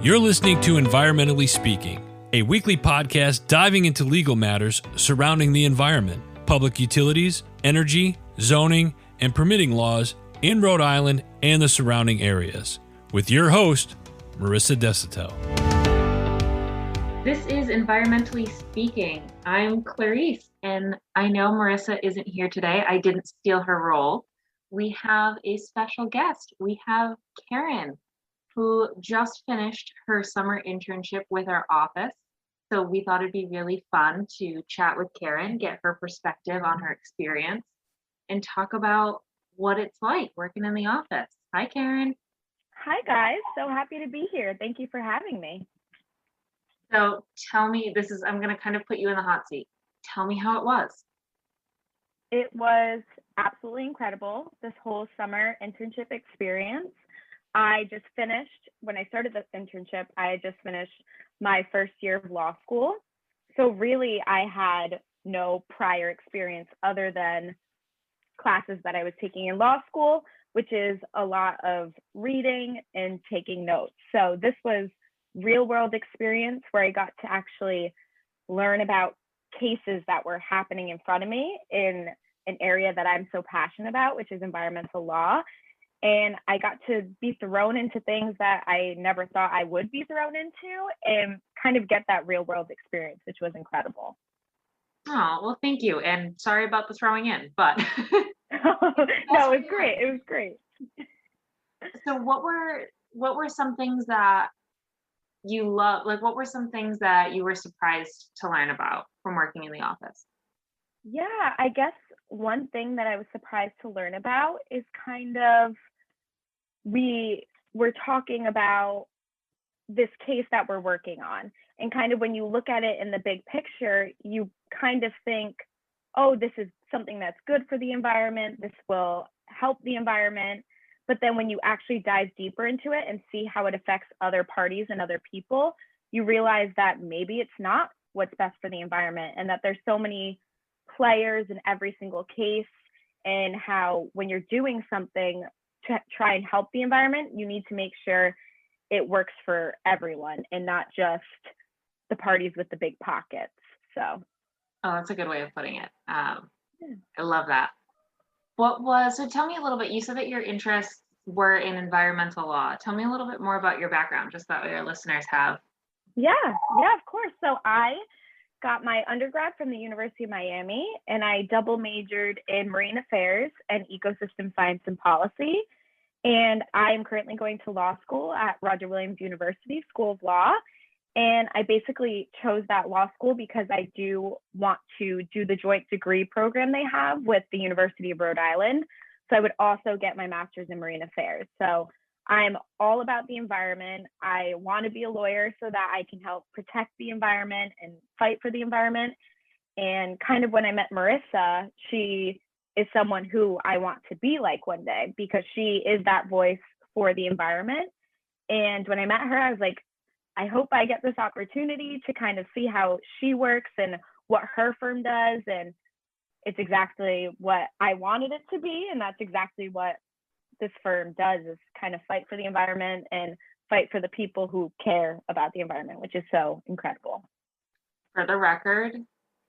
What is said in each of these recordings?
You're listening to Environmentally Speaking, a weekly podcast diving into legal matters surrounding the environment, public utilities, energy, zoning, and permitting laws in Rhode Island and the surrounding areas. With your host, Marissa Desitel. This is Environmentally Speaking. I'm Clarice, and I know Marissa isn't here today. I didn't steal her role. We have a special guest. We have Karen, who just finished her summer internship with our office. So we thought it'd be really fun to chat with Karen, get her perspective on her experience, and talk about what it's like working in the office. Hi, Karen. Hi, guys. So happy to be here. Thank you for having me. So tell me, I'm going to kind of put you in the hot seat. Tell me how it was. It was absolutely incredible, this whole summer internship experience. When I started this internship, I had just finished my first year of law school. So really, I had no prior experience other than classes that I was taking in law school, which is a lot of reading and taking notes. So this was real world experience where I got to actually learn about cases that were happening in front of me in an area that I'm so passionate about, which is environmental law. And I got to be thrown into things that I never thought I would be thrown into and kind of get that real world experience, which was incredible. Oh, well, thank you. And sorry about the throwing in, but. No, it was great. It was great. So what were some things that you love? Like, what were some things that you were surprised to learn about from working in the office? Yeah, I guess one thing that I was surprised to learn about is kind of, we were talking about this case that we're working on. And kind of when you look at it in the big picture, you kind of think, oh, this is something that's good for the environment. This will help the environment. But then when you actually dive deeper into it and see how it affects other parties and other people, you realize that maybe it's not what's best for the environment, and that there's so many players in every single case, and how when you're doing something to try and help the environment, you need to make sure it works for everyone and not just the parties with the big pockets. So. Oh, that's a good way of putting it. I love that. So tell me a little bit, you said that your interests were in environmental law. Tell me a little bit more about your background, just that way our listeners have. Yeah, of course. So I got my undergrad from the University of Miami, and I double majored in marine affairs and ecosystem science and policy. And I am currently going to law school at Roger Williams University School of Law. And I basically chose that law school because I do want to do the joint degree program they have with the University of Rhode Island. So I would also get my master's in marine affairs. So I'm all about the environment. I want to be a lawyer so that I can help protect the environment and fight for the environment. And kind of when I met Marissa, she is someone who I want to be like one day, because she is that voice for the environment. And when I met her, I was like, I hope I get this opportunity to kind of see how she works and what her firm does. And it's exactly what I wanted it to be. And that's exactly what this firm does, is kind of fight for the environment and fight for the people who care about the environment, which is so incredible. For the record,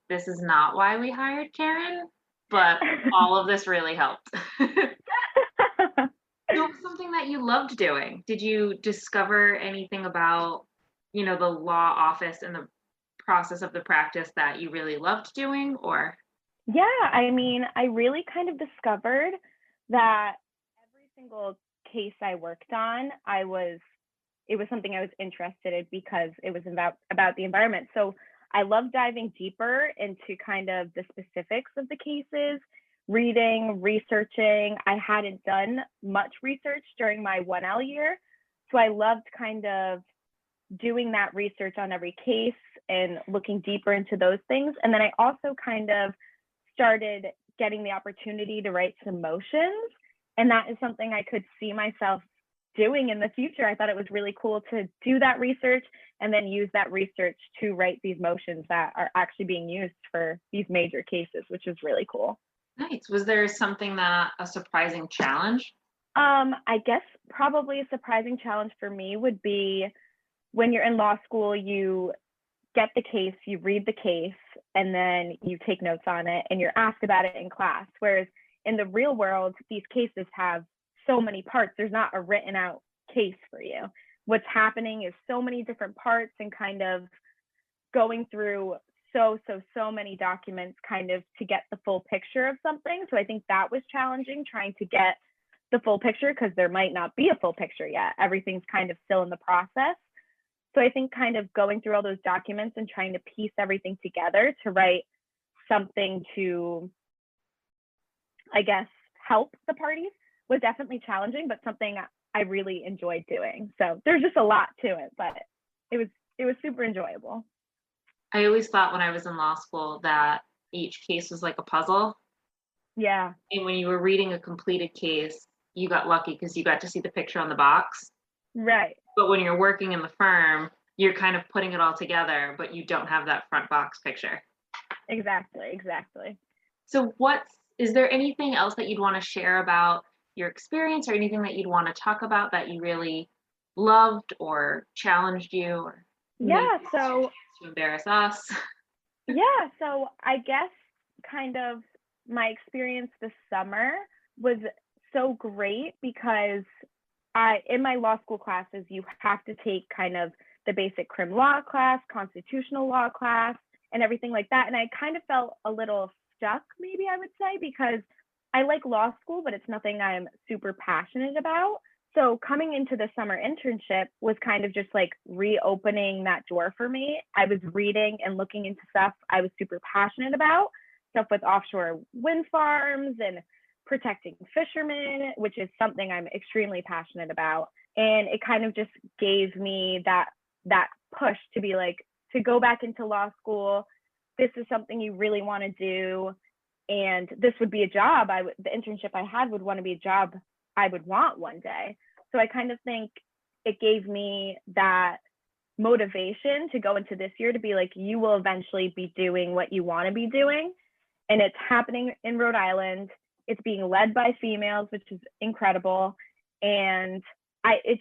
this is not why we hired Karen, but all of this really helped. So it was something that you loved doing. Did you discover anything about, the law office and the process of the practice that you really loved doing, or? Yeah, I mean, I really kind of discovered that every single case I worked on, it was something I was interested in because it was about the environment. So I love diving deeper into kind of the specifics of the cases, reading, researching. I hadn't done much research during my 1L year, so I loved kind of doing that research on every case and looking deeper into those things. And then I also kind of started getting the opportunity to write some motions. And that is something I could see myself doing in the future. I thought it was really cool to do that research and then use that research to write these motions that are actually being used for these major cases, which is really cool. Nice. Was there something a surprising challenge? I guess probably a surprising challenge for me would be when you're in law school, you get the case, you read the case, and then you take notes on it and you're asked about it in class. Whereas in the real world, these cases have so many parts. There's not a written out case for you. What's happening is so many different parts and kind of going through so many documents kind of to get the full picture of something. So I think that was challenging, trying to get the full picture, because there might not be a full picture yet. Everything's kind of still in the process. So I think kind of going through all those documents and trying to piece everything together to write something to, I guess, help the parties was definitely challenging, but something I really enjoyed doing. So there's just a lot to it, but it was super enjoyable. I always thought when I was in law school that each case was like a puzzle. Yeah. And when you were reading a completed case, you got lucky because you got to see the picture on the box. Right. But when you're working in the firm, you're kind of putting it all together, but you don't have that front box picture. Exactly. So is there anything else that you'd want to share about your experience, or anything that you'd want to talk about that you really loved or challenged you, or so to embarrass us? Yeah, so I guess kind of my experience this summer was so great because in my law school classes, you have to take kind of the basic crim law class, constitutional law class, and everything like that. And I kind of felt a little stuck, maybe I would say, because I like law school, but it's nothing I'm super passionate about. So coming into the summer internship was kind of just like reopening that door for me. I was reading and looking into stuff I was super passionate about, stuff with offshore wind farms and protecting fishermen, which is something I'm extremely passionate about. And it kind of just gave me that push to be like, to go back into law school. This is something you really want to do. And this would be a job. The internship I had would want to be a job I would want one day. So I kind of think it gave me that motivation to go into this year to be like, you will eventually be doing what you want to be doing. And it's happening in Rhode Island. It's being led by females, which is incredible. And it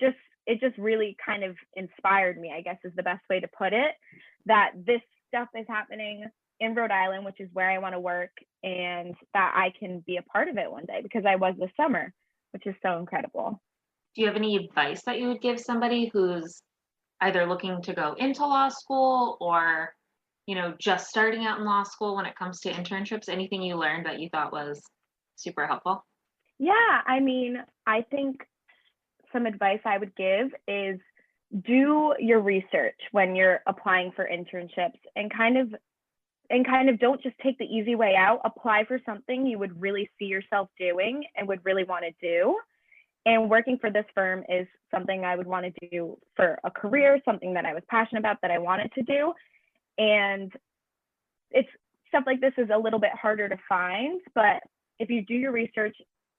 just really kind of inspired me, I guess is the best way to put it, that this stuff is happening in Rhode Island, which is where I want to work, and that I can be a part of it one day, because I was this summer, which is so incredible. Do you have any advice that you would give somebody who's either looking to go into law school or, just starting out in law school when it comes to internships? Anything you learned that you thought was super helpful? Yeah, I mean, I think some advice I would give is do your research when you're applying for internships, and kind of don't just take the easy way out. Apply for something you would really see yourself doing and would really want to do. And working for this firm is something I would want to do for a career, something that I was passionate about, that I wanted to do. And it's stuff like this is a little bit harder to find, but if you do your research,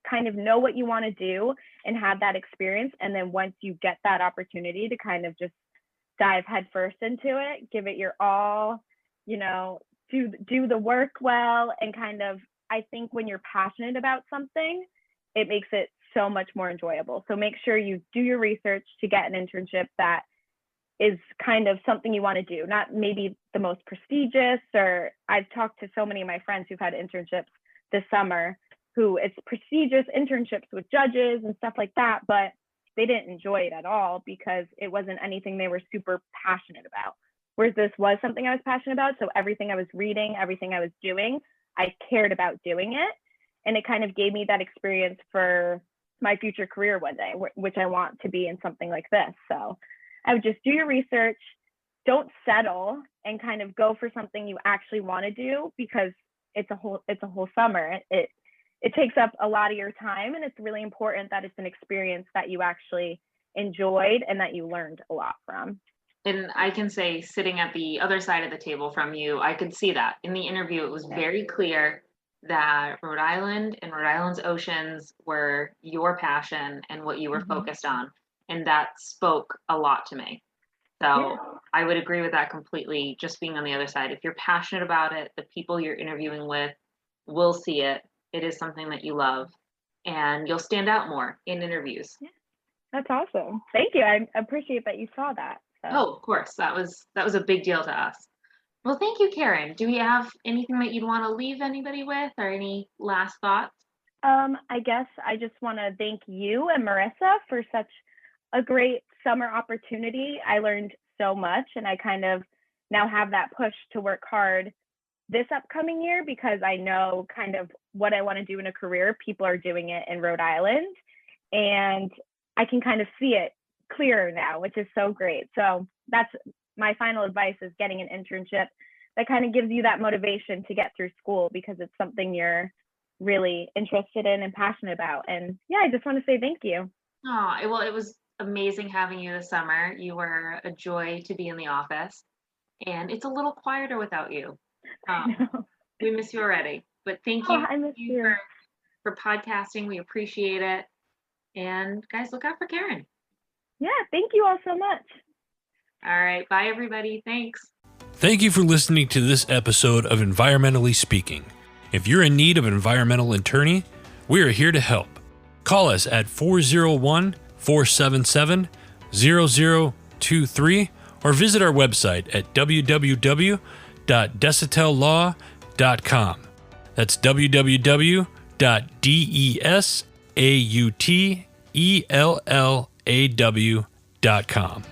kind of know what you want to do and have that experience. And then once you get that opportunity to kind of just dive headfirst into it, give it your all, do the work well. And kind of, I think when you're passionate about something, it makes it so much more enjoyable. So make sure you do your research to get an internship that is kind of something you want to do, not maybe the most prestigious, or I've talked to so many of my friends who've had internships this summer who it's prestigious internships with judges and stuff like that, but they didn't enjoy it at all because it wasn't anything they were super passionate about. Whereas this was something I was passionate about. So everything I was reading, everything I was doing, I cared about doing it. And it kind of gave me that experience for my future career one day, which I want to be in something like this. So I would just do your research, don't settle, and kind of go for something you actually want to do, because it's a whole summer. It takes up a lot of your time, and it's really important that it's an experience that you actually enjoyed and that you learned a lot from. And I can say, sitting at the other side of the table from you, I could see that in the interview. It was very clear that Rhode Island and Rhode Island's oceans were your passion and what you were focused on. And that spoke a lot to me. So I would agree with that completely, just being on the other side. If you're passionate about it, the people you're interviewing with will see it. It is something that you love, and you'll stand out more in interviews. Yeah, that's awesome. Thank you. I appreciate that you saw that. So. Oh, of course. That was a big deal to us. Well, thank you, Karen. Do we have anything that you'd want to leave anybody with or any last thoughts? I guess I just want to thank you and Marissa for such a great summer opportunity. I learned so much, and I kind of now have that push to work hard this upcoming year because I know kind of what I want to do in a career. People are doing it in Rhode Island, and I can kind of see it clearer now, which is so great. So that's my final advice, is getting an internship that kind of gives you that motivation to get through school because it's something you're really interested in and passionate about. And yeah, I just want to say thank you. Oh, well, it was amazing having you this summer. You were a joy to be in the office, and it's a little quieter without you. We miss you already, but thank you, I miss you. For podcasting. We appreciate it. And guys, look out for Karen. Yeah, thank you all so much. All right, bye everybody. Thanks. Thank you for listening to this episode of Environmentally Speaking. If you're in need of an environmental attorney, we are here to help. Call us at 401-477-0023 or visit our website at www.desautellaw.com. That's www.desautellaw.com.